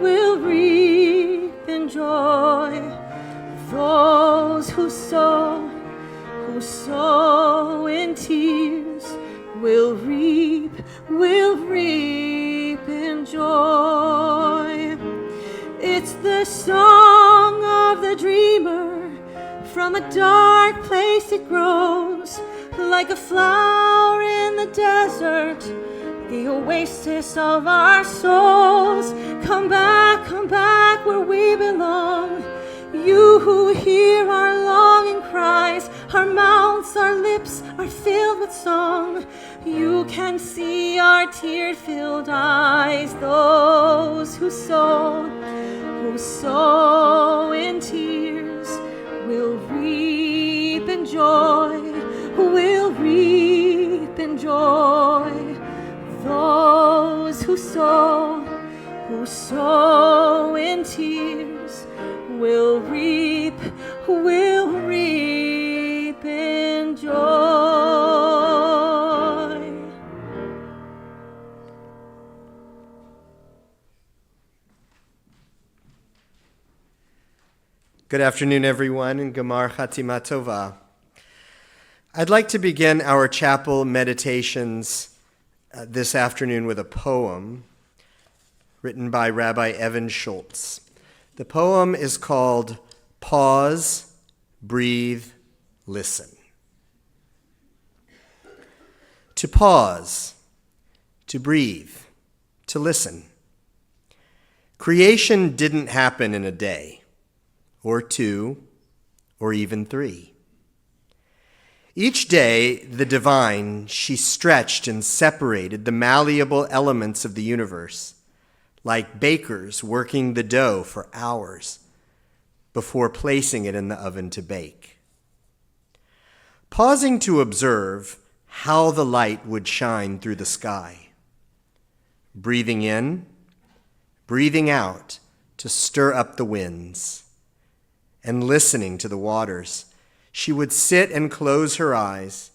will reap in joy. Those who sow in tears will reap in joy. It's the song of the dreamer. From a dark place it grows, like a flower in the desert, the oasis of our souls. Come back where we belong. You who hear our longing cries, our mouths, our lips are filled with song. You can see our tear-filled eyes. Those who sow in tears will reap in joy, will reap in joy. Those who sow in tears will reap in joy. Good afternoon, everyone, and Gemar Chatima Tova. I'd like to begin our chapel meditations this afternoon with a poem written by Rabbi Evan Schultz. The poem is called Pause, Breathe, Listen. To pause, to breathe, to listen. Creation didn't happen in a day, or two, or even three. Each day, the divine, she stretched and separated the malleable elements of the universe, like bakers working the dough for hours before placing it in the oven to bake. Pausing to observe how the light would shine through the sky. Breathing in, breathing out to stir up the winds. And listening to the waters, she would sit and close her eyes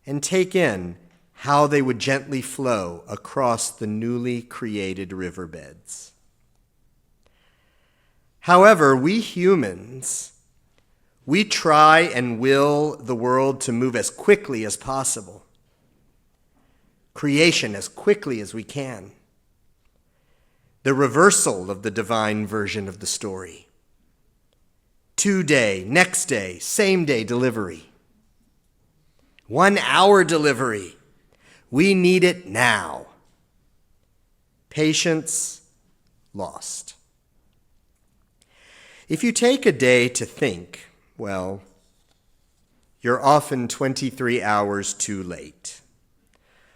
and take in how they would gently flow across the newly created riverbeds. However, we humans, we try and will the world to move as quickly as possible, creation as quickly as we can, the reversal of the divine version of the story. 2-day, next day, same day delivery. 1 hour delivery. We need it now. Patience lost. If you take a day to think, well, you're often 23 hours too late.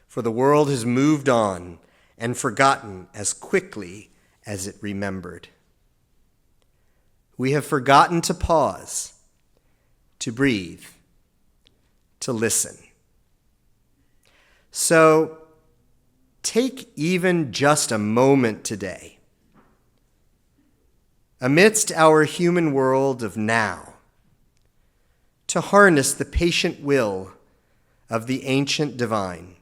For the world has moved on and forgotten as quickly as it remembered. We have forgotten to pause, to breathe, to listen. So take even just a moment today, amidst our human world of now, to harness the patient will of the ancient divine,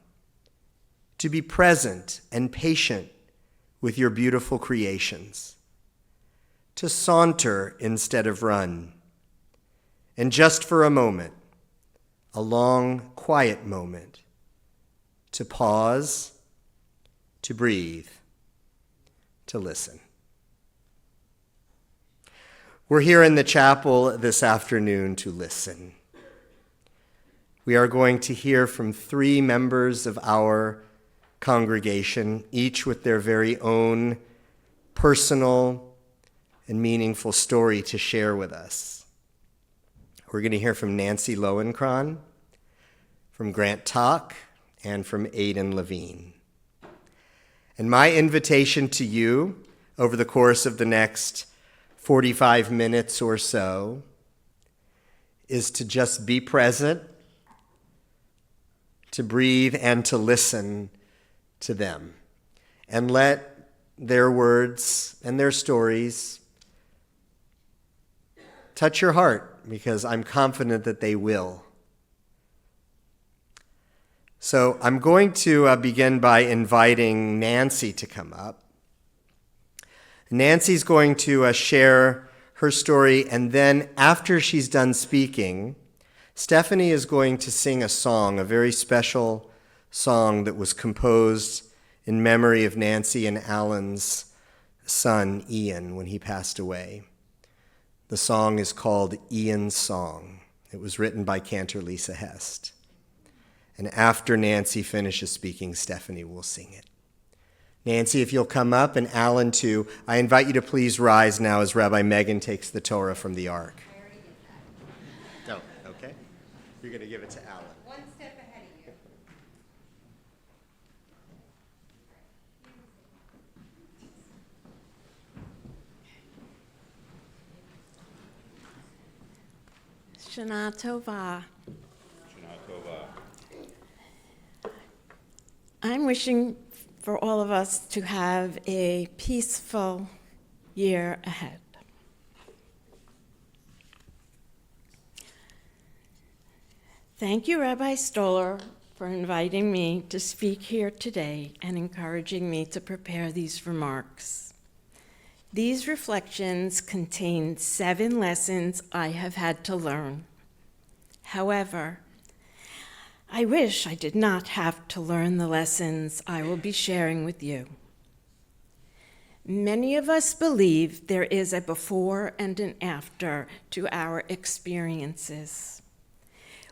to be present and patient with your beautiful creations, to saunter instead of run, and just for a moment, a long, quiet moment, to pause, to breathe, to listen. We're here in the chapel this afternoon to listen. We are going to hear from 3 members of our congregation, each with their very own personal and meaningful story to share with us. We're going to hear from Nancy Lowenkron, from Grant Tock, and from Aidan Levine. And my invitation to you over the course of the next 45 minutes or so is to just be present, to breathe, and to listen to them. And let their words and their stories touch your heart, because I'm confident that they will. So I'm going to begin by inviting Nancy to come up. Nancy's going to share her story, and then after she's done speaking, Stephanie is going to sing a song, a very special song that was composed in memory of Nancy and Alan's son, Ian, when he passed away. The song is called Ian's Song. It was written by Cantor Lisa Hest. And after Nancy finishes speaking, Stephanie will sing it. Nancy, if you'll come up, and Alan too, I invite you to please rise now as Rabbi Megan takes the Torah from the ark. I already did that. Oh, okay. You're going to give it to Alan. One step ahead of you. Shana Tova. Shana Tova. I'm wishing for all of us to have a peaceful year ahead. Thank you, Rabbi Stoller, for inviting me to speak here today and encouraging me to prepare these remarks. These reflections contain 7 lessons I have had to learn. However, I wish I did not have to learn the lessons I will be sharing with you. Many of us believe there is a before and an after to our experiences.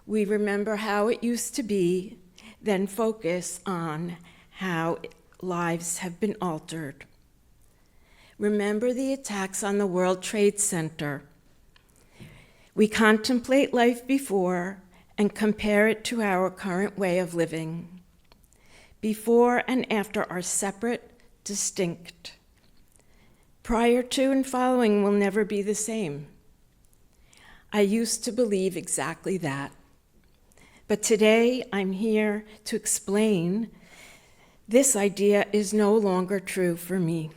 We remember how it used to be, then focus on how lives have been altered. Remember the attacks on the World Trade Center. We contemplate life before and compare it to our current way of living. Before and after are separate, distinct. Prior to and following will never be the same. I used to believe exactly that. But today I'm here to explain this idea is no longer true for me.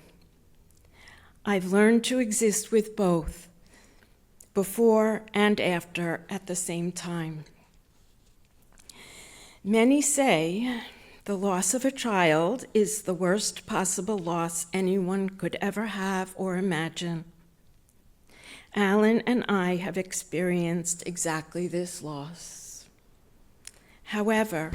I've learned to exist with both, before and after at the same time. Many say the loss of a child is the worst possible loss anyone could ever have or imagine. Alan and I have experienced exactly this loss. However,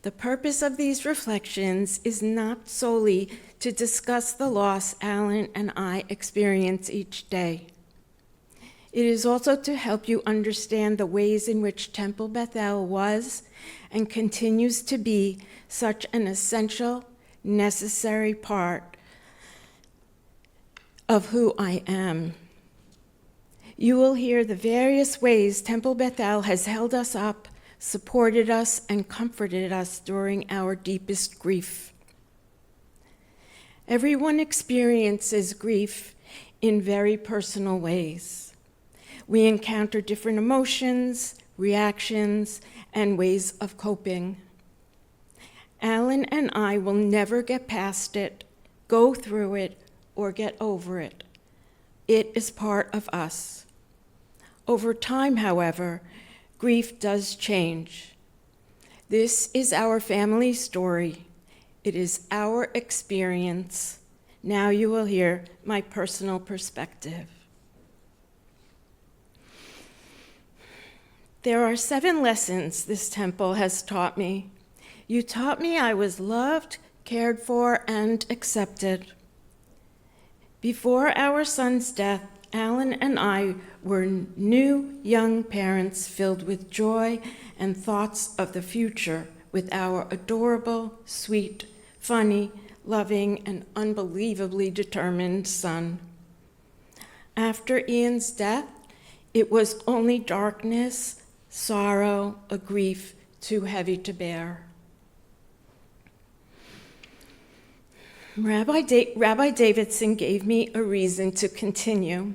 the purpose of these reflections is not solely to discuss the loss Alan and I experience each day. It is also to help you understand the ways in which Temple Beth-El was and continues to be such an essential, necessary part of who I am. You will hear the various ways Temple Beth-El has held us up, supported us, and comforted us during our deepest grief. Everyone experiences grief in very personal ways. We encounter different emotions, reactions, and ways of coping. Alan and I will never get past it, go through it, or get over it. It is part of us. Over time, however, grief does change. This is our family story. It is our experience. Now you will hear my personal perspective. There are 7 lessons this temple has taught me. You taught me I was loved, cared for, and accepted. Before our son's death, Alan and I were new young parents filled with joy and thoughts of the future with our adorable, sweet, funny, loving, and unbelievably determined son. After Ian's death, it was only darkness, sorrow, a grief too heavy to bear. Rabbi Davidson gave me a reason to continue.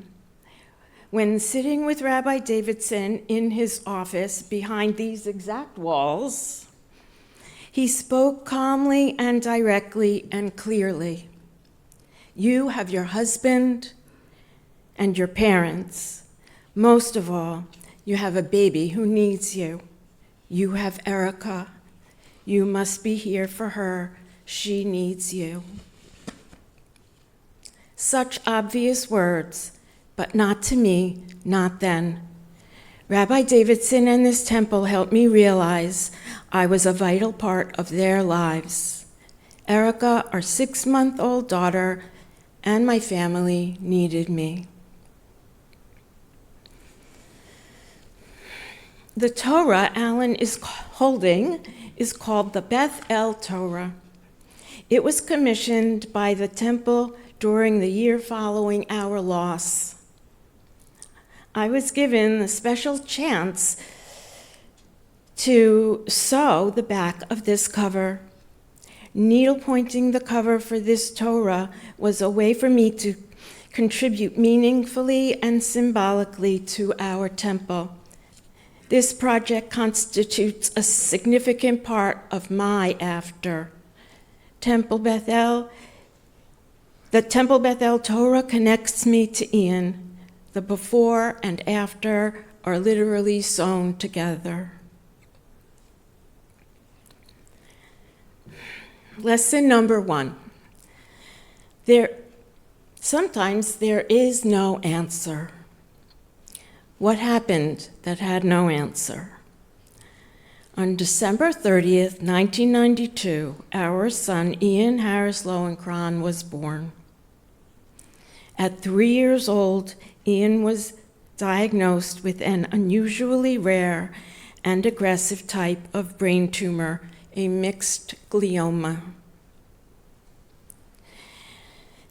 When sitting with Rabbi Davidson in his office behind these exact walls, he spoke calmly and directly and clearly. You have your husband and your parents. Most of all, you have a baby who needs you. You have Erica. You must be here for her. She needs you. Such obvious words, but not to me, not then. Rabbi Davidson and this temple helped me realize I was a vital part of their lives. Erica, our 6-month-old daughter, and my family needed me. The Torah Alan is holding is called the Beth-El Torah. It was commissioned by the temple during the year following our loss. I was given the special chance to sew the back of this cover. Needle-pointing the cover for this Torah was a way for me to contribute meaningfully and symbolically to our temple. This project constitutes a significant part of my after. Temple Beth-El. The Temple Beth-El Torah connects me to Ian. The before and after are literally sewn together. Lesson number 1. Sometimes there is no answer. What happened that had no answer? On December 30th, 1992, our son Ian Harris Lowenkron was born. At 3 years old, Ian was diagnosed with an unusually rare and aggressive type of brain tumor, a mixed glioma.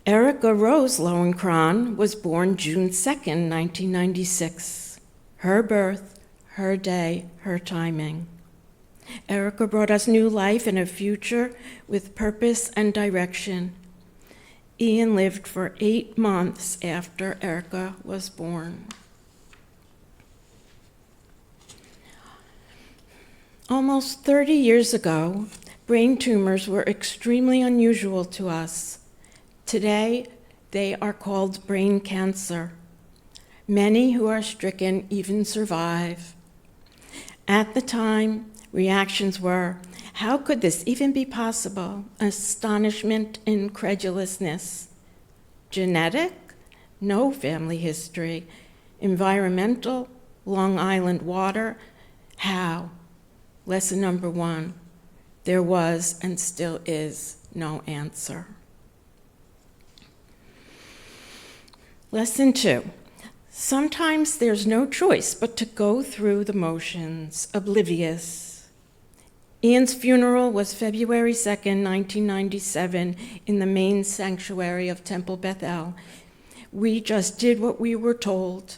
Erica Rose Lowenkron was born June 2nd, 1996. Her birth, her day, her timing. Erica brought us new life and a future with purpose and direction. Ian lived for 8 months after Erica was born. Almost 30 years ago, brain tumors were extremely unusual to us. Today, they are called brain cancer. Many who are stricken even survive. At the time, reactions were, how could this even be possible? Astonishment, incredulousness. Genetic? No family history. Environmental? Long Island water? How? Lesson number 1. There was and still is no answer. Lesson 2. Sometimes there's no choice but to go through the motions, oblivious. Ian's funeral was February 2nd, 1997, in the main sanctuary of Temple Beth-El. We just did what we were told.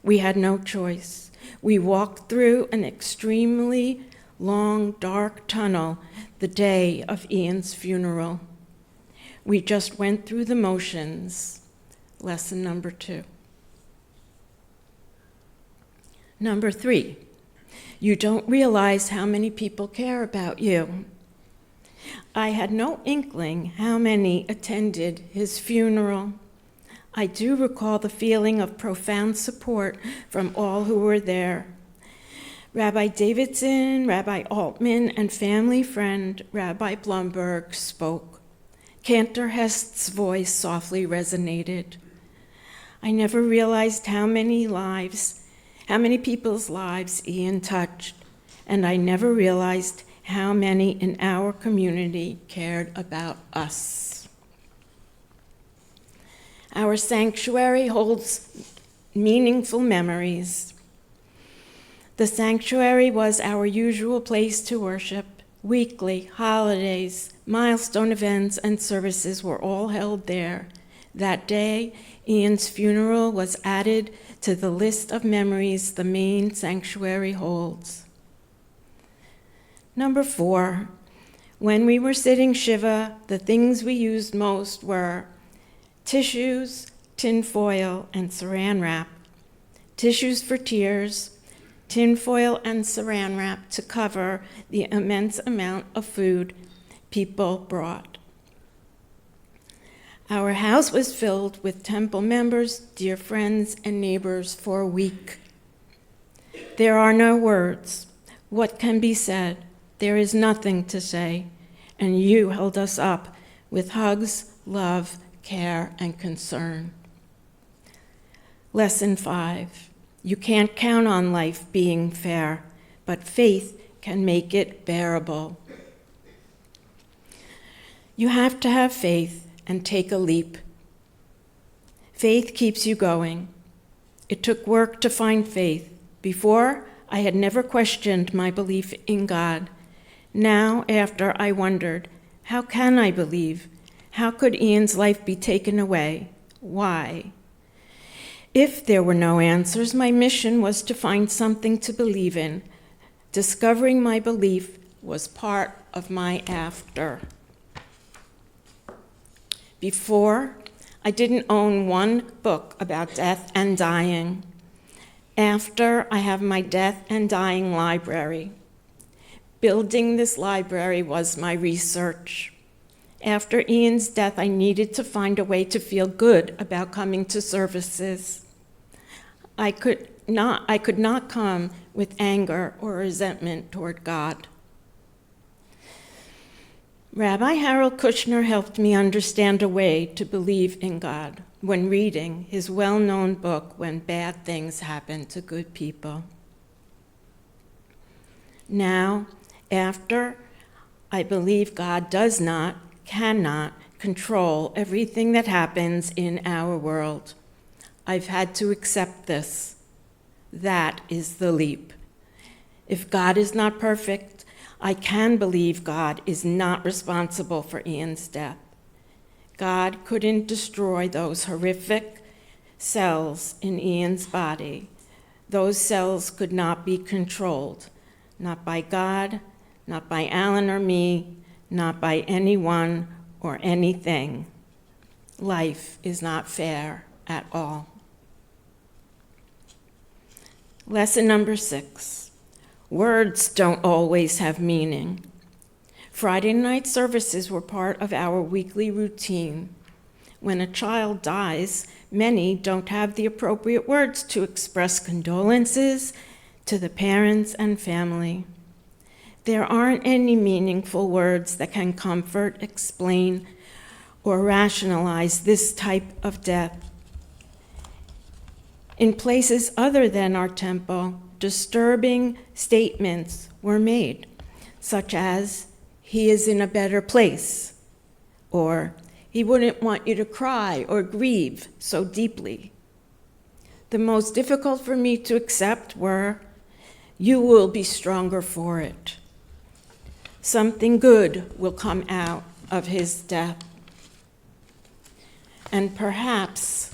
We had no choice. We walked through an extremely long, dark tunnel the day of Ian's funeral. We just went through the motions. Lesson number 2. Number 3, you don't realize how many people care about you. I had no inkling how many attended his funeral. I do recall the feeling of profound support from all who were there. Rabbi Davidson, Rabbi Altman, and family friend Rabbi Blumberg spoke. Cantor Hest's voice softly resonated. I never realized how many people's lives Ian touched, and I never realized how many in our community cared about us. Our sanctuary holds meaningful memories. The sanctuary was our usual place to worship. Weekly, holidays, milestone events, and services were all held there. That day, Ian's funeral was added to the list of memories the main sanctuary holds. Number 4, when we were sitting Shiva, the things we used most were tissues, tinfoil, and saran wrap. Tissues for tears, tinfoil and saran wrap to cover the immense amount of food people brought. Our house was filled with temple members, dear friends, and neighbors for a week. There are no words. What can be said? There is nothing to say. And you held us up with hugs, love, care, and concern. Lesson 5. You can't count on life being fair, but faith can make it bearable. You have to have faith and take a leap. Faith keeps you going. It took work to find faith. Before, I had never questioned my belief in God. Now, after, I wondered, how can I believe? How could Ian's life be taken away? Why? If there were no answers, my mission was to find something to believe in. Discovering my belief was part of my after. Before, I didn't own one book about death and dying. After, I have my death and dying library. Building this library was my research. After Ian's death, I needed to find a way to feel good about coming to services. I could not come with anger or resentment toward God. Rabbi Harold Kushner helped me understand a way to believe in God when reading his well-known book, When Bad Things Happen to Good People. Now, after, I believe God does not, cannot control everything that happens in our world. I've had to accept this. That is the leap. If God is not perfect, I can believe God is not responsible for Ian's death. God couldn't destroy those horrific cells in Ian's body. Those cells could not be controlled, not by God, not by Alan or me, not by anyone or anything. Life is not fair at all. Lesson number 6. Words don't always have meaning. Friday night services were part of our weekly routine. When a child dies, many don't have the appropriate words to express condolences to the parents and family. There aren't any meaningful words that can comfort, explain, or rationalize this type of death. In places other than our temple, disturbing statements were made, such as, "He is in a better place," or "He wouldn't want you to cry or grieve so deeply." The most difficult for me to accept were, "You will be stronger for it. Something good will come out of his death." And perhaps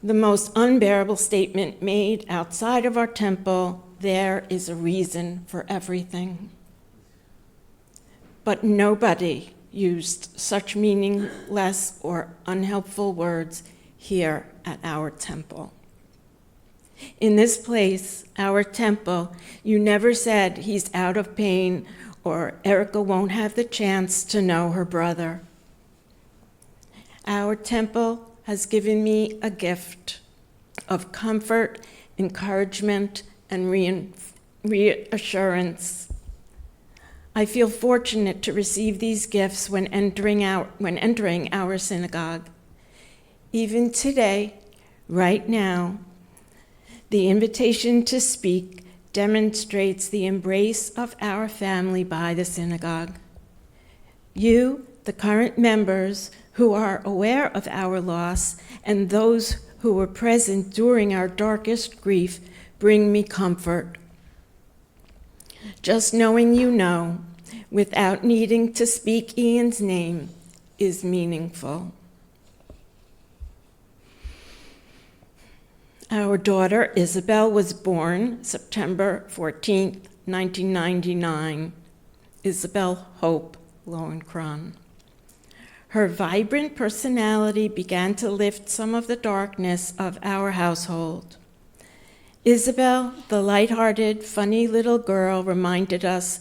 the most unbearable statement made outside of our temple, "There is a reason for everything." But nobody used such meaningless or unhelpful words here at our temple. In this place, our temple, you never said, "He's out of pain," or "Erica won't have the chance to know her brother." Our temple has given me a gift of comfort, encouragement, and reassurance. I feel fortunate to receive these gifts when entering our synagogue. Even today, right now, the invitation to speak demonstrates the embrace of our family by the synagogue. You, the current members who are aware of our loss, and those who were present during our darkest grief, bring me comfort. Just knowing you know, without needing to speak Ian's name, is meaningful. Our daughter Isabel was born September 14th, 1999. Isabel Hope Lowenkron. Her vibrant personality began to lift some of the darkness of our household. Isabel, the lighthearted, funny little girl, reminded us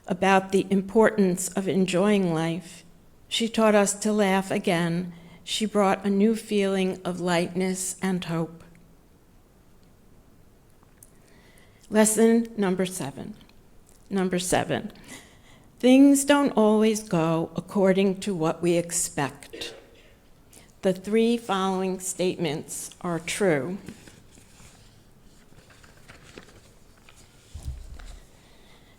about the importance of enjoying life. She taught us to laugh again. She brought a new feeling of lightness and hope. Lesson number 7. Things don't always go according to what we expect. The 3 following statements are true.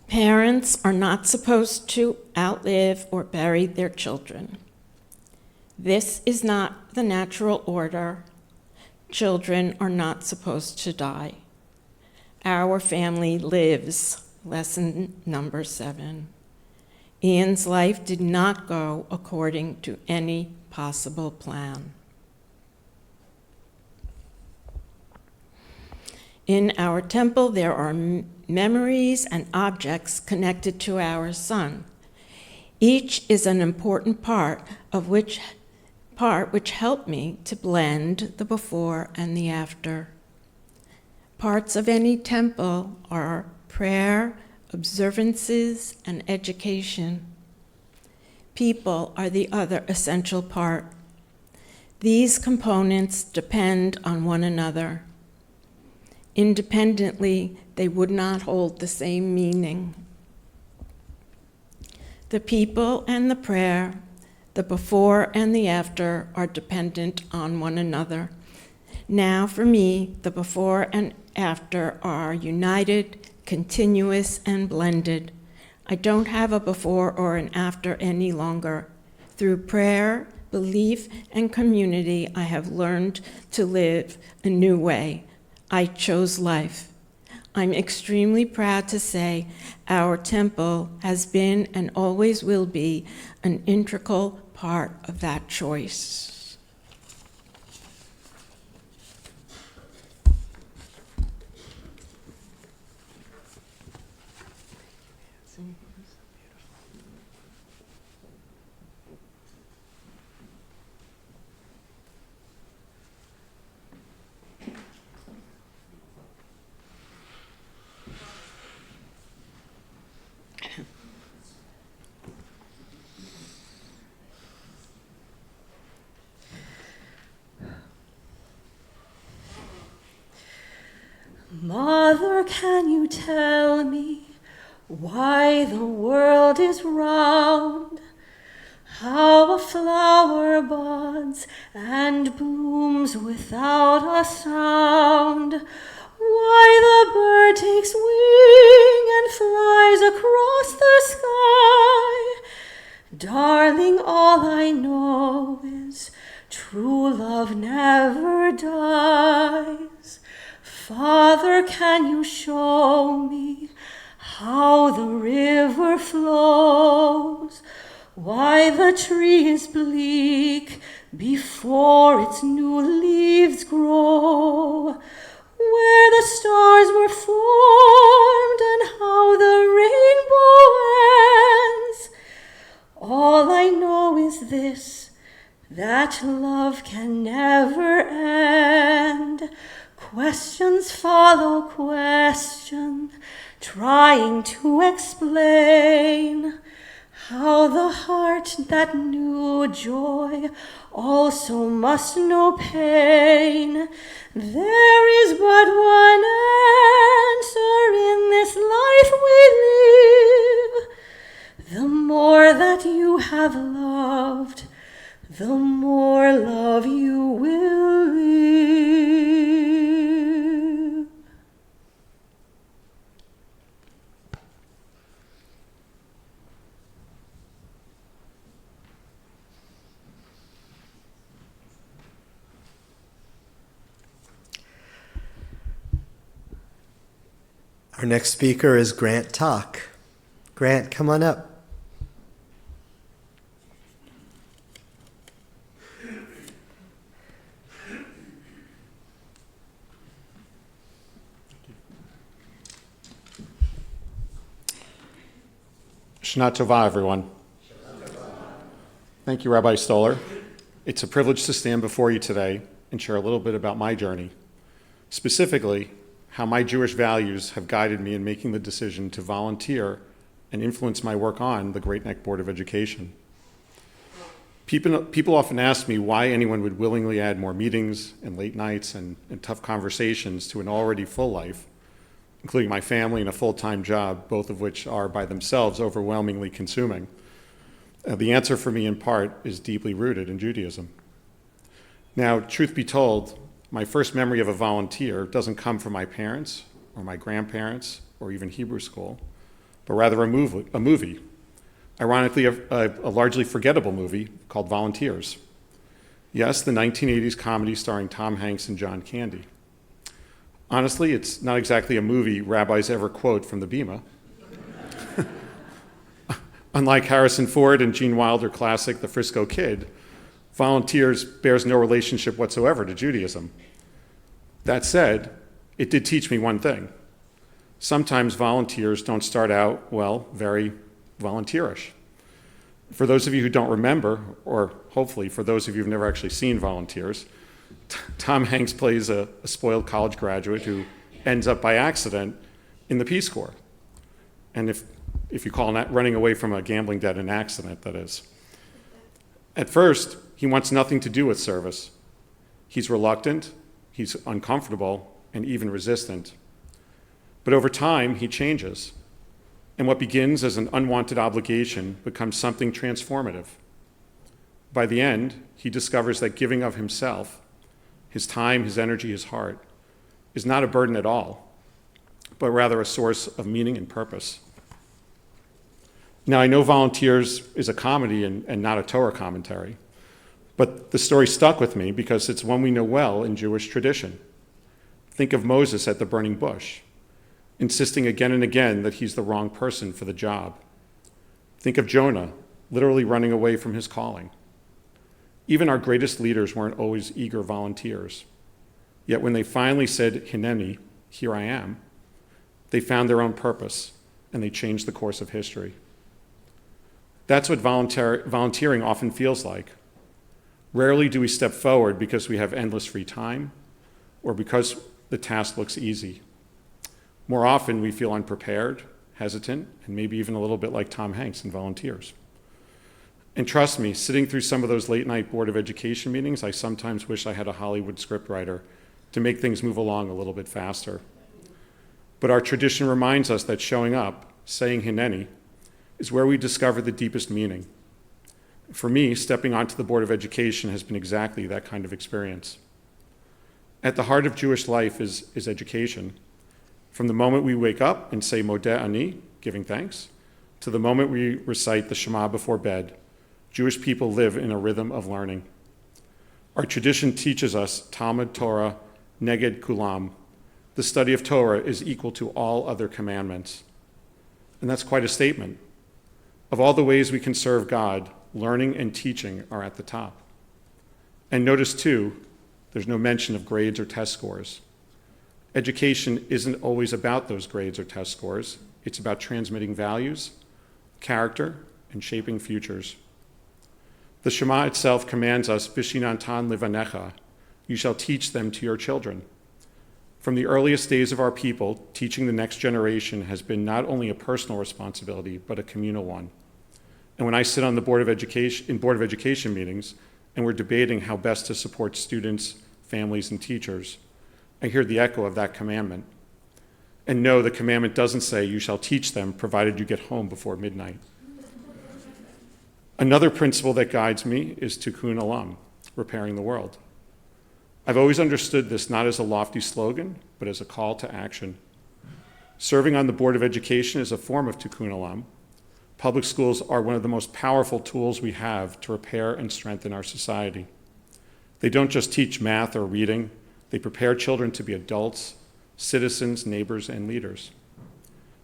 Parents are not supposed to outlive or bury their children. This is not the natural order. Children are not supposed to die. Our family lives. Lesson number 7. Ian's life did not go according to any possible plan. In our temple, there are memories and objects connected to our son. Each is an important part which helped me to blend the before and the after. Parts of any temple are prayer, observances, and education. People are the other essential part. These components depend on one another. Independently, they would not hold the same meaning. The people and the prayer, the before and the after, are dependent on one another. Now, for me, the before and after are united, continuous, and blended. I don't have a before or an after any longer. Through prayer, belief, and community, I have learned to live a new way. I chose life. I'm extremely proud to say our temple has been and always will be an integral part of that choice. Mother, can you tell me why the world is round? How a flower buds and blooms without a sound? Why the bird takes wing and flies across the sky? Darling, all I know is true love never dies. Father, can you show me how the river flows? Why the tree is bleak before its new leaves grow? Where the stars were formed and how the rainbow ends? All I know is this, that love can never end. Questions follow question, trying to explain how the heart that knew joy also must know pain. There is but one answer in this life we live. The more that you have loved, the more love you will live. Our next speaker is Grant Tock. Grant, come on up. Shana Tova, everyone. Thank you, Rabbi Stoller. It's a privilege to stand before you today and share a little bit about my journey, specifically how my Jewish values have guided me in making the decision to volunteer and influence my work on the Great Neck Board of Education. People often ask me why anyone would willingly add more meetings and late nights and tough conversations to an already full life, including my family and a full-time job, both of which are by themselves overwhelmingly consuming. The answer for me, in part, is deeply rooted in Judaism. Now, truth be told, my first memory of a volunteer doesn't come from my parents or my grandparents or even Hebrew school, but rather a movie. Ironically, a largely forgettable movie called Volunteers. Yes, the 1980s comedy starring Tom Hanks and John Candy. Honestly, it's not exactly a movie rabbis ever quote from the Bema. Unlike Harrison Ford and Gene Wilder classic The Frisco Kid, Volunteers bears no relationship whatsoever to Judaism. That said, it did teach me one thing. Sometimes volunteers don't start out, well, very volunteerish. For those of you who don't remember, or hopefully for those of you who've never actually seen Volunteers, Tom Hanks plays a spoiled college graduate who ends up by accident in the Peace Corps. And if you call running away from a gambling debt an accident, that is. At first, he wants nothing to do with service. He's reluctant, he's uncomfortable, and even resistant. But over time, he changes. And what begins as an unwanted obligation becomes something transformative. By the end, he discovers that giving of himself, his time, his energy, his heart, is not a burden at all, but rather a source of meaning and purpose. Now, I know Volunteers is a comedy and not a Torah commentary, but the story stuck with me because it's one we know well in Jewish tradition. Think of Moses at the burning bush, insisting again and again that he's the wrong person for the job. Think of Jonah, literally running away from his calling. Even our greatest leaders weren't always eager volunteers. Yet when they finally said, Hineni, here I am, they found their own purpose and they changed the course of history. That's what volunteering often feels like. Rarely do we step forward because we have endless free time or because the task looks easy. More often, we feel unprepared, hesitant, and maybe even a little bit like Tom Hanks in Volunteers. And trust me, sitting through some of those late-night Board of Education meetings, I sometimes wish I had a Hollywood scriptwriter to make things move along a little bit faster. But our tradition reminds us that showing up, saying Hineni, is where we discover the deepest meaning. For me, stepping onto the Board of Education has been exactly that kind of experience. At the heart of Jewish life is education. From the moment we wake up and say Modeh Ani, giving thanks, to the moment we recite the Shema before bed, Jewish people live in a rhythm of learning. Our tradition teaches us Talmud Torah neged kulam. The study of Torah is equal to all other commandments. And that's quite a statement. Of all the ways we can serve God, learning and teaching are at the top. And notice too, there's no mention of grades or test scores. Education isn't always about those grades or test scores. It's about transmitting values, character, and shaping futures. The Shema itself commands us, Vishinantan livanecha, you shall teach them to your children. From the earliest days of our people, teaching the next generation has been not only a personal responsibility, but a communal one. And when I sit on the Board of Education meetings, and we're debating how best to support students, families, and teachers, I hear the echo of that commandment. And no, the commandment doesn't say you shall teach them provided you get home before midnight. Another principle that guides me is tikkun olam, repairing the world. I've always understood this not as a lofty slogan, but as a call to action. Serving on the Board of Education is a form of tikkun olam. Public schools are one of the most powerful tools we have to repair and strengthen our society. They don't just teach math or reading, they prepare children to be adults, citizens, neighbors, and leaders.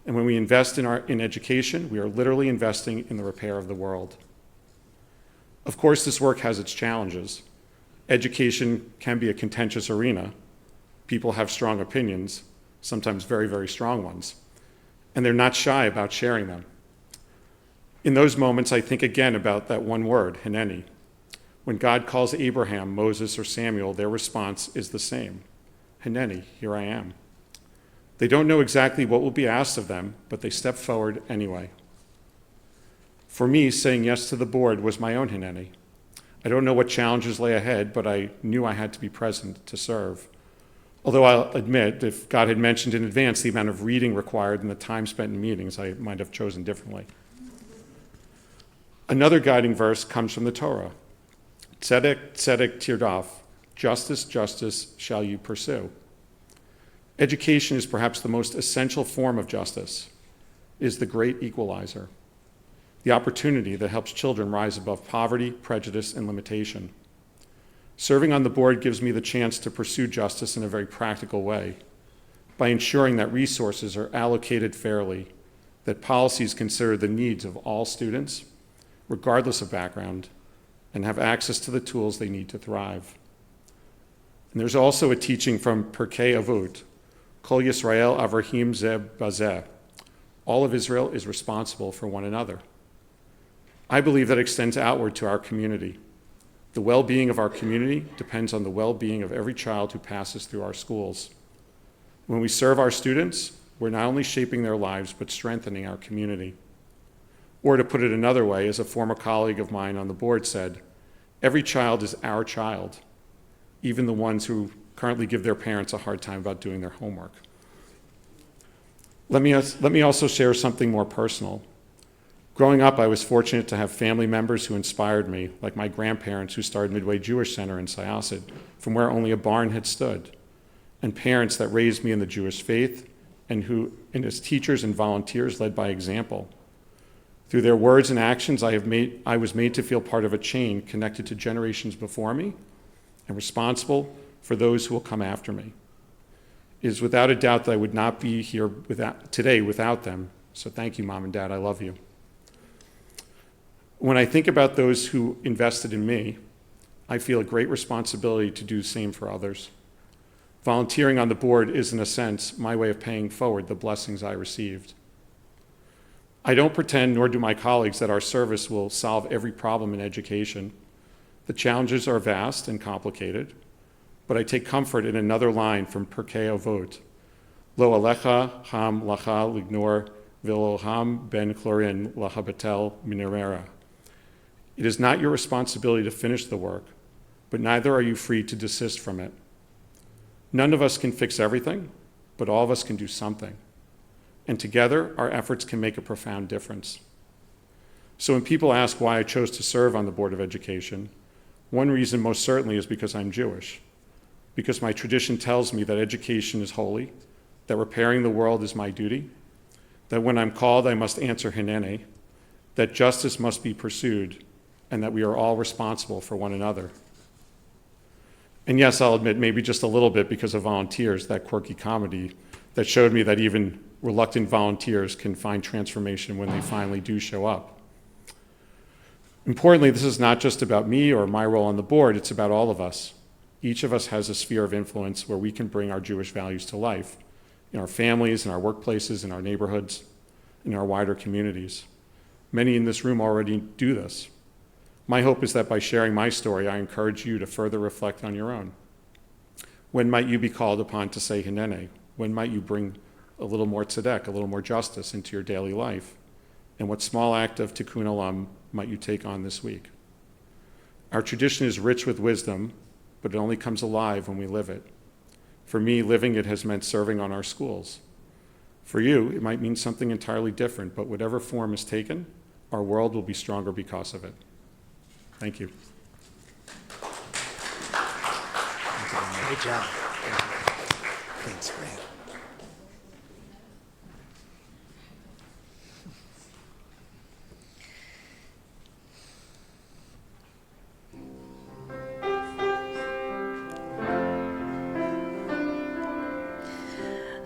And when we invest in education, we are literally investing in the repair of the world. Of course, this work has its challenges. Education can be a contentious arena. People have strong opinions, sometimes very, very strong ones, and they're not shy about sharing them. In those moments, I think again about that one word, Hineni. When God calls Abraham, Moses, or Samuel, their response is the same. Hineni, here I am. They don't know exactly what will be asked of them, but they step forward anyway. For me, saying yes to the board was my own Hineni. I don't know what challenges lay ahead, but I knew I had to be present to serve. Although I'll admit, if God had mentioned in advance the amount of reading required and the time spent in meetings, I might have chosen differently. Another guiding verse comes from the Torah. Tzedek, tzedek tirdof, justice, justice shall you pursue. Education is perhaps the most essential form of justice. It is the great equalizer, the opportunity that helps children rise above poverty, prejudice, and limitation. Serving on the board gives me the chance to pursue justice in a very practical way by ensuring that resources are allocated fairly, that policies consider the needs of all students, regardless of background, and have access to the tools they need to thrive. And there's also a teaching from Pirkei Avot, Kol Yisrael Avrahim Ze Bazeh. All of Israel is responsible for one another. I believe that extends outward to our community. The well-being of our community depends on the well-being of every child who passes through our schools. When we serve our students, we're not only shaping their lives, but strengthening our community. Or to put it another way, as a former colleague of mine on the board said, every child is our child, even the ones who currently give their parents a hard time about doing their homework. Let me also share something more personal. Growing up, I was fortunate to have family members who inspired me, like my grandparents who started Midway Jewish Center in Syosset, from where only a barn had stood, and parents that raised me in the Jewish faith and as teachers and volunteers led by example. Through their words and actions, I was made to feel part of a chain connected to generations before me and responsible for those who will come after me. It is without a doubt that I would not be here today without them. So thank you, Mom and Dad. I love you. When I think about those who invested in me, I feel a great responsibility to do the same for others. Volunteering on the board is, in a sense, my way of paying forward the blessings I received. I don't pretend, nor do my colleagues, that our service will solve every problem in education. The challenges are vast and complicated, but I take comfort in another line from Pirkei Avot, Lo alecha ham lacha lignor velo ham ben chlorin lacha Beth-El minerera. It is not your responsibility to finish the work, but neither are you free to desist from it. None of us can fix everything, but all of us can do something. And together, our efforts can make a profound difference. So when people ask why I chose to serve on the Board of Education, one reason most certainly is because I'm Jewish, because my tradition tells me that education is holy, that repairing the world is my duty, that when I'm called I must answer Hinene, that justice must be pursued, and that we are all responsible for one another. And yes, I'll admit, maybe just a little bit because of Volunteers, that quirky comedy that showed me that even reluctant volunteers can find transformation when they finally do show up. Importantly, this is not just about me or my role on the board, it's about all of us. Each of us has a sphere of influence where we can bring our Jewish values to life, in our families, in our workplaces, in our neighborhoods, in our wider communities. Many in this room already do this. My hope is that by sharing my story, I encourage you to further reflect on your own. When might you be called upon to say Hinene? When might you bring a little more tzedek, a little more justice into your daily life? And what small act of tikkun olam might you take on this week? Our tradition is rich with wisdom, but it only comes alive when we live it. For me, living it has meant serving on our schools. For you, it might mean something entirely different, but whatever form is taken, our world will be stronger because of it. Thank you. Great job. Thanks, Grant.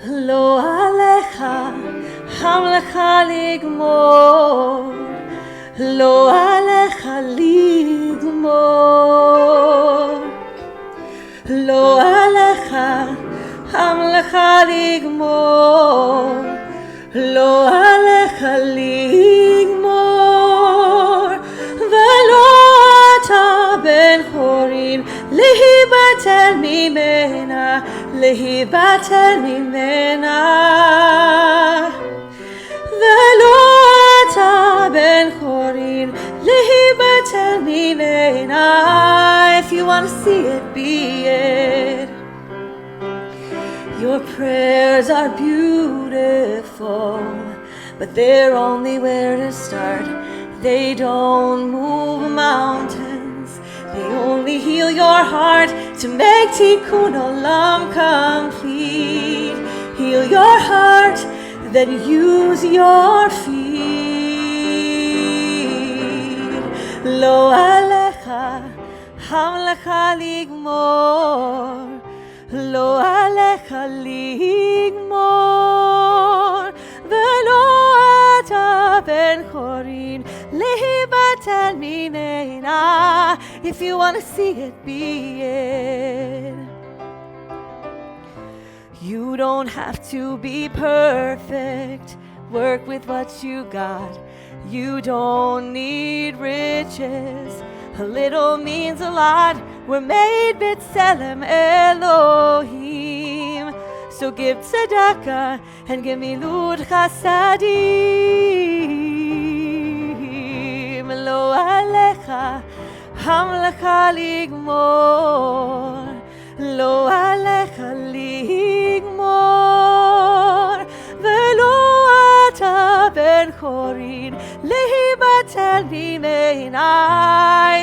לא עליך, חם לך לגמור, לא עליך לגמור, לא עליך, חם לך לגמור, לא עליך לגמור, ולא אתה בן חורין להיבטל ממנה, להיבטל ממנה, ולא אתה בן חורין להיבטל ממנה. If you want to see it, be it. Your prayers are beautiful, but they're only where to start. They don't move mountains. They only heal your heart to make tikkun olam complete. Heal your heart, then use your feet. Lo alecha hamlecha ligmor. Lo alecha ligmor. Velo ata ben chorin lehibatel mimena. If you want to see it, be it. You don't have to be perfect. Work with what you got. You don't need riches. A little means a lot. We're made b'tselem Elohim. So give tzedakah and give milut chasadim. Lo alecha hamlecha ligmor. Lo alecha ligmor. Velo ata ben chorin lehibatel mimena.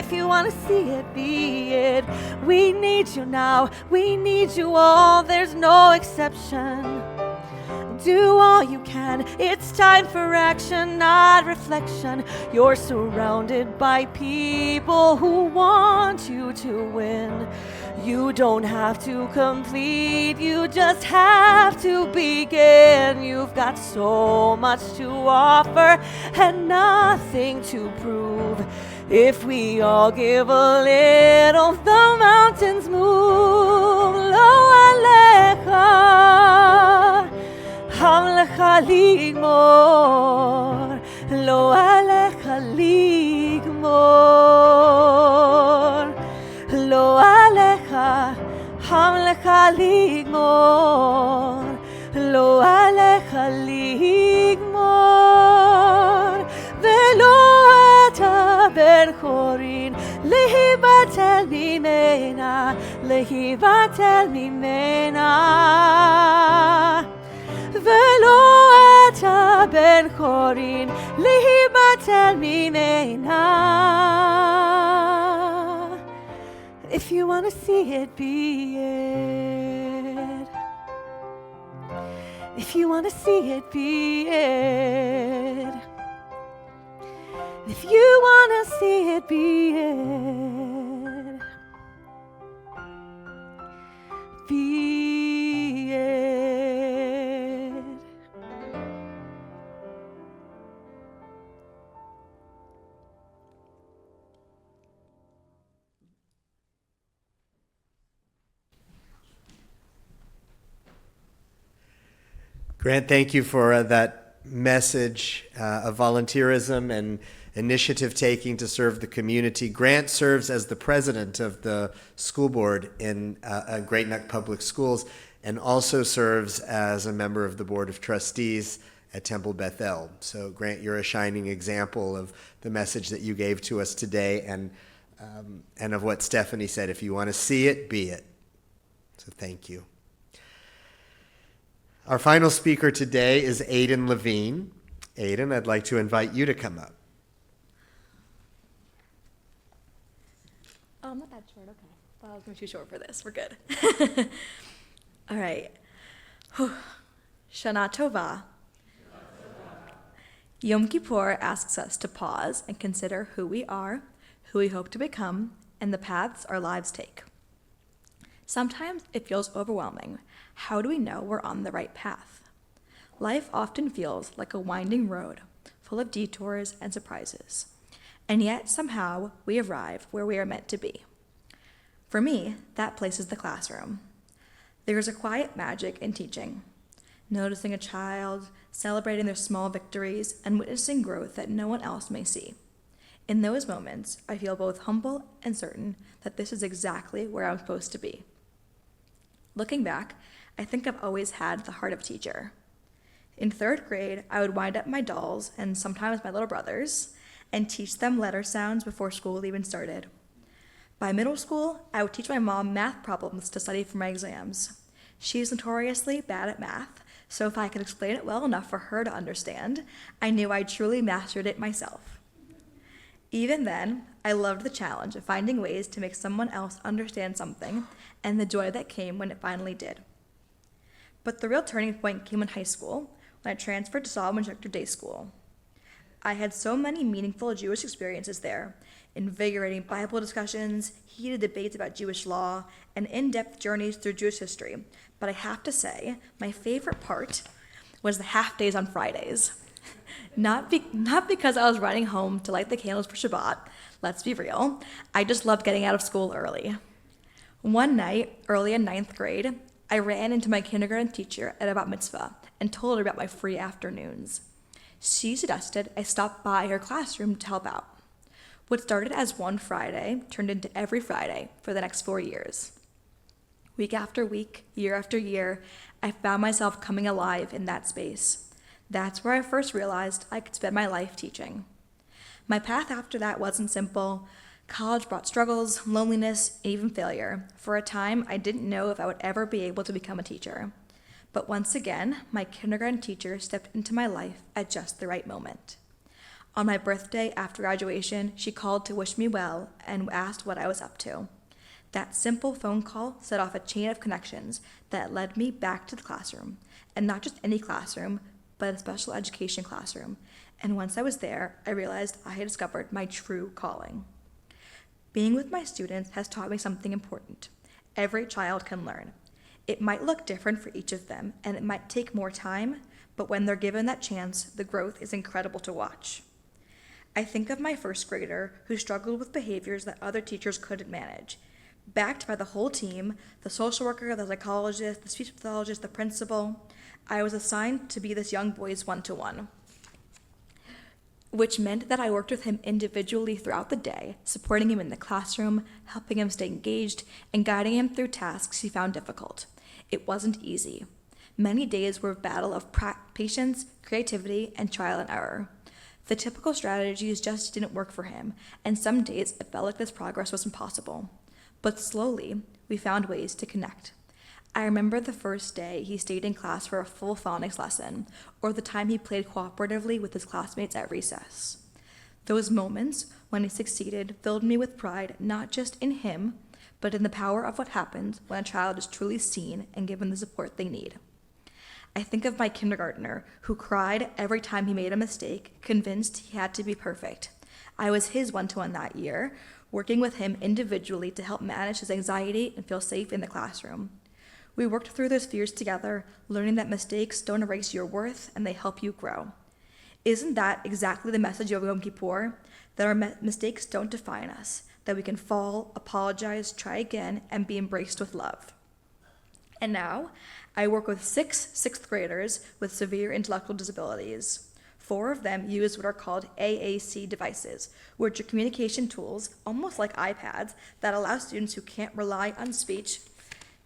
If you want to see it, be it. We need you now. We need you all. There's no exception. Do all you can. It's time for action, not reflection. You're surrounded by people who want you to win. You don't have to complete, you just have to begin. You've got so much to offer and nothing to prove. If we all give a little, the mountains move. Lo alecha hamlecha ligmor. Lo alecha ligmor. Lo alecha hamlecha ligmor. Lo alecha ligmor. Velo ata ben chorin lehibatel mimena. Lehibatel mimena. Velo ata ben chorin lehibatel mimena. If you want to see it, be it. If you want to see it, be it. If you want to see it, be it. Be it. Grant, thank you for that message of volunteerism and initiative taking to serve the community. Grant serves as the president of the school board in Great Neck Public Schools and also serves as a member of the board of trustees at Temple Beth-El. So Grant, you're a shining example of the message that you gave to us today and of what Stephanie said. If you want to see it, be it. So thank you. Our final speaker today is Aidan Levine. Aidan, I'd like to invite you to come up. Oh, I'm not that short, okay. Well, I was going too short for this. We're good. All right. Shana Tova. Yom Kippur asks us to pause and consider who we are, who we hope to become, and the paths our lives take. Sometimes it feels overwhelming. How do we know we're on the right path? Life often feels like a winding road, full of detours and surprises. And yet, somehow, we arrive where we are meant to be. For me, that place is the classroom. There is a quiet magic in teaching, noticing a child, celebrating their small victories, and witnessing growth that no one else may see. In those moments, I feel both humble and certain that this is exactly where I'm supposed to be. Looking back, I think I've always had the heart of a teacher. In 3rd grade, I would wind up my dolls, and sometimes my little brothers, and teach them letter sounds before school even started. By middle school, I would teach my mom math problems to study for my exams. She's notoriously bad at math, so if I could explain it well enough for her to understand, I knew I truly mastered it myself. Even then, I loved the challenge of finding ways to make someone else understand something and the joy that came when it finally did. But the real turning point came in high school when I transferred to Solomon Schechter Day School. I had so many meaningful Jewish experiences there, invigorating Bible discussions, heated debates about Jewish law, and in-depth journeys through Jewish history. But I have to say, my favorite part was the half days on Fridays. Not because I was running home to light the candles for Shabbat, let's be real. I just loved getting out of school early. One night, early in 9th grade, I ran into my kindergarten teacher at a bat mitzvah and told her about my free afternoons. She suggested I stop by her classroom to help out. What started as one Friday turned into every Friday for the next 4 years. Week after week, year after year, I found myself coming alive in that space. That's where I first realized I could spend my life teaching. My path after that wasn't simple. College brought struggles, loneliness, and even failure. For a time, I didn't know if I would ever be able to become a teacher. But once again, my kindergarten teacher stepped into my life at just the right moment. On my birthday after graduation, she called to wish me well and asked what I was up to. That simple phone call set off a chain of connections that led me back to the classroom, and not just any classroom, but a special education classroom. And once I was there, I realized I had discovered my true calling. Being with my students has taught me something important. Every child can learn. It might look different for each of them, and it might take more time, but when they're given that chance, the growth is incredible to watch. I think of my first grader who struggled with behaviors that other teachers couldn't manage. Backed by the whole team, the social worker, the psychologist, the speech pathologist, the principal, I was assigned to be this young boy's one-to-one, which meant that I worked with him individually throughout the day, supporting him in the classroom, helping him stay engaged, and guiding him through tasks he found difficult. It wasn't easy. Many days were a battle of patience, creativity, and trial and error. The typical strategies just didn't work for him, and some days it felt like this progress was impossible. But slowly, we found ways to connect. I remember the first day he stayed in class for a full phonics lesson, or the time he played cooperatively with his classmates at recess. Those moments, when he succeeded, filled me with pride not just in him, but in the power of what happens when a child is truly seen and given the support they need. I think of my kindergartner who cried every time he made a mistake, convinced he had to be perfect. I was his one-to-one that year, working with him individually to help manage his anxiety and feel safe in the classroom. We worked through those fears together, learning that mistakes don't erase your worth and they help you grow. Isn't that exactly the message of Yom Kippur? That our mistakes don't define us, that we can fall, apologize, try again, and be embraced with love. And now, I work with 6 sixth graders with severe intellectual disabilities. 4 of them use what are called AAC devices, which are communication tools, almost like iPads, that allow students who can't rely on speech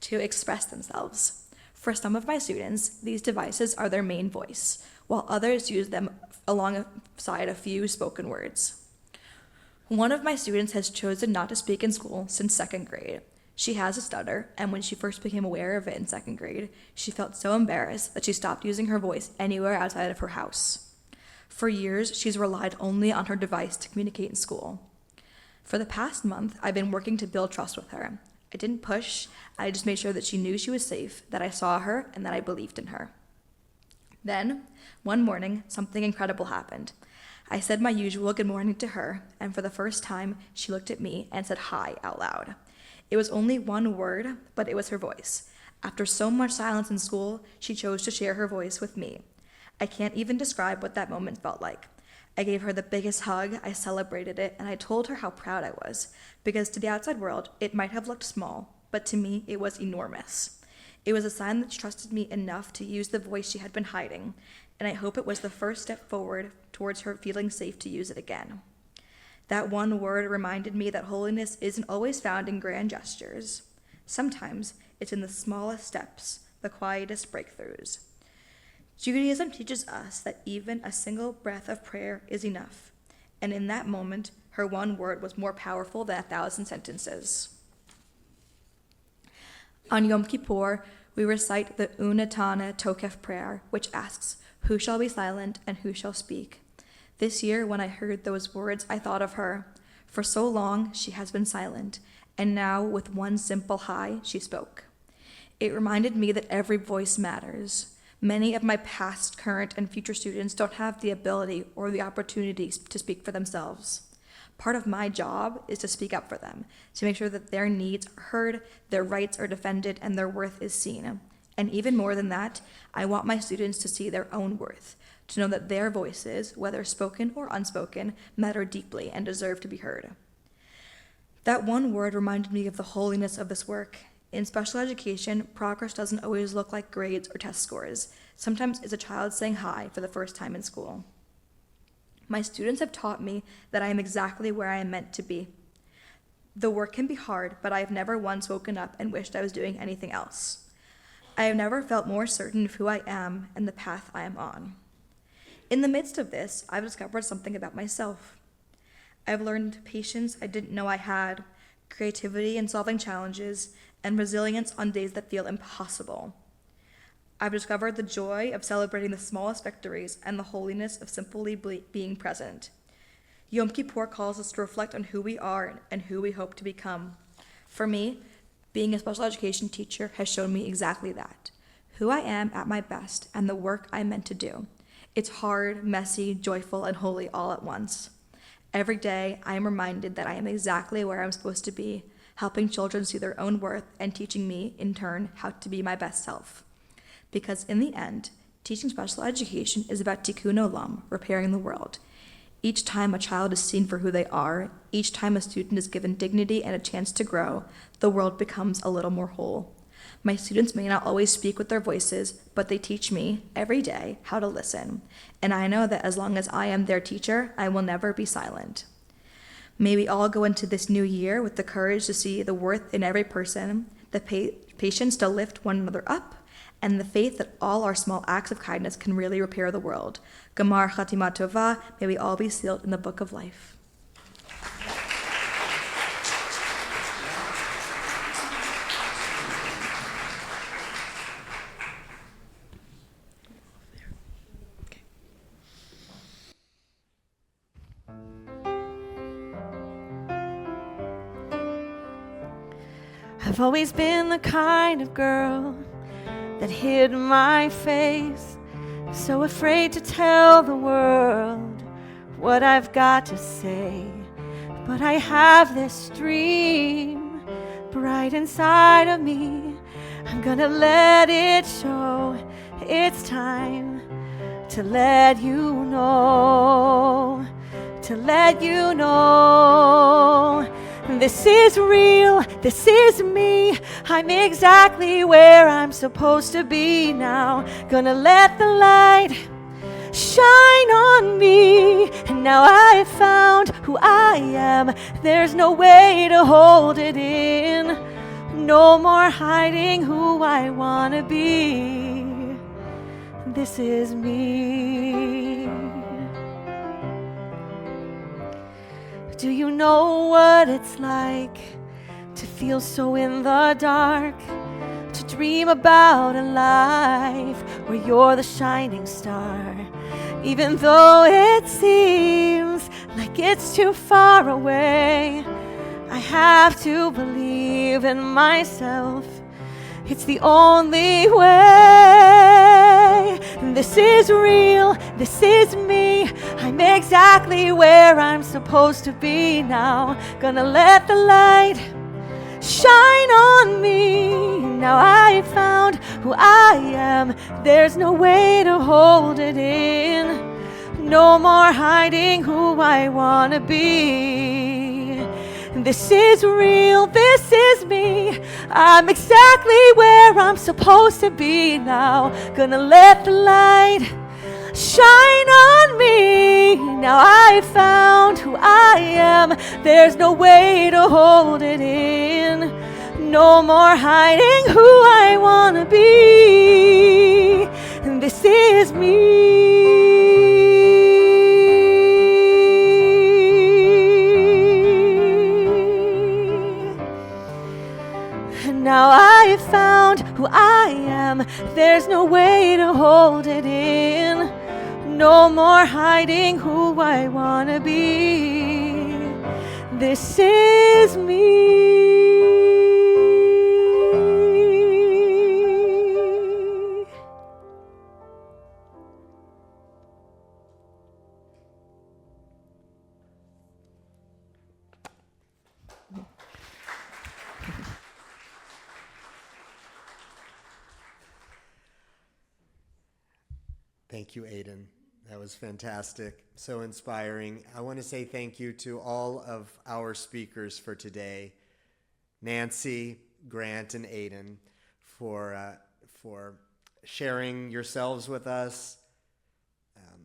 to express themselves. For some of my students, these devices are their main voice, while others use them alongside a few spoken words. One of my students has chosen not to speak in school since 2nd grade. She has a stutter, and when she first became aware of it in 2nd grade, she felt so embarrassed that she stopped using her voice anywhere outside of her house. For years, she's relied only on her device to communicate in school. For the past month, I've been working to build trust with her. I didn't push, I just made sure that she knew she was safe, that I saw her, and that I believed in her. Then, one morning, something incredible happened. I said my usual good morning to her, and for the first time, she looked at me and said hi out loud. It was only one word, but it was her voice. After so much silence in school, she chose to share her voice with me. I can't even describe what that moment felt like. I gave her the biggest hug, I celebrated it, and I told her how proud I was, because to the outside world, it might have looked small, but to me, it was enormous. It was a sign that she trusted me enough to use the voice she had been hiding, and I hope it was the first step forward towards her feeling safe to use it again. That one word reminded me that holiness isn't always found in grand gestures. Sometimes it's in the smallest steps, the quietest breakthroughs. Judaism teaches us that even a single breath of prayer is enough, and in that moment, her one word was more powerful than 1,000 sentences. On Yom Kippur, we recite the Unatana Tokef prayer, which asks, "Who shall be silent and who shall speak?" This year, when I heard those words, I thought of her. For so long, she has been silent, and now, with one simple hi, she spoke. It reminded me that every voice matters. Many of my past, current, and future students don't have the ability or the opportunities to speak for themselves. Part of my job is to speak up for them, to make sure that their needs are heard, their rights are defended, and their worth is seen. And even more than that, I want my students to see their own worth, to know that their voices, whether spoken or unspoken, matter deeply and deserve to be heard. That one word reminded me of the holiness of this work. In special education, progress doesn't always look like grades or test scores. Sometimes it's a child saying hi for the first time in school. My students have taught me that I am exactly where I am meant to be. The work can be hard, but I have never once woken up and wished I was doing anything else. I have never felt more certain of who I am and the path I am on. In the midst of this, I've discovered something about myself. I've learned patience I didn't know I had, creativity in solving challenges, and resilience on days that feel impossible. I've discovered the joy of celebrating the smallest victories and the holiness of simply being present. Yom Kippur calls us to reflect on who we are and who we hope to become. For me, being a special education teacher has shown me exactly that, who I am at my best and the work I'm meant to do. It's hard, messy, joyful, and holy all at once. Every day, I am reminded that I am exactly where I'm supposed to be, helping children see their own worth and teaching me, in turn, how to be my best self. Because in the end, teaching special education is about tikkun olam, repairing the world. Each time a child is seen for who they are, each time a student is given dignity and a chance to grow, the world becomes a little more whole. My students may not always speak with their voices, but they teach me, every day, how to listen. And I know that as long as I am their teacher, I will never be silent. May we all go into this new year with the courage to see the worth in every person, the patience to lift one another up, and the faith that all our small acts of kindness can really repair the world. Gamar Chatima Tova, may we all be sealed in the book of life. I've always been the kind of girl that hid my face, so afraid to tell the world what I've got to say. But I have this dream bright inside of me. I'm gonna let it show. It's time to let you know, to let you know. This is real, this is me. I'm exactly where I'm supposed to be now. Gonna let the light shine on me. And now I've found who I am. There's no way to hold it in. No more hiding who I wanna be. This is me. Do you know what it's like to feel so in the dark? To dream about a life where you're the shining star. Even though it seems like it's too far away, I have to believe in myself. It's the only way. This is real, this is me. I'm exactly where I'm supposed to be now. Gonna let the light shine on me. Now I found who I am. There's no way to hold it in. No more hiding who I wanna be. This is real, this is me. I'm exactly where I'm supposed to be now. Gonna let the light shine on me. Now I found who I am. There's no way to hold it in. No more hiding who I wanna be. This is me. Now I have found who I am. There's no way to hold it in. No more hiding who I wanna be. This is me. Thank you, Aiden. That was fantastic, so inspiring. I want to say thank you to all of our speakers for today, Nancy, Grant, and Aiden, for sharing yourselves with us,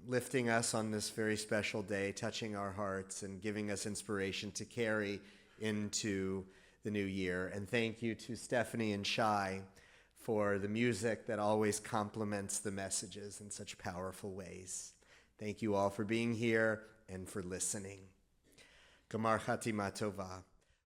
lifting us on this very special day, touching our hearts, and giving us inspiration to carry into the new year. And thank you to Stephanie and Shai for the music that always complements the messages in such powerful ways. Thank you all for being here and for listening. Gamar Chatima Tova.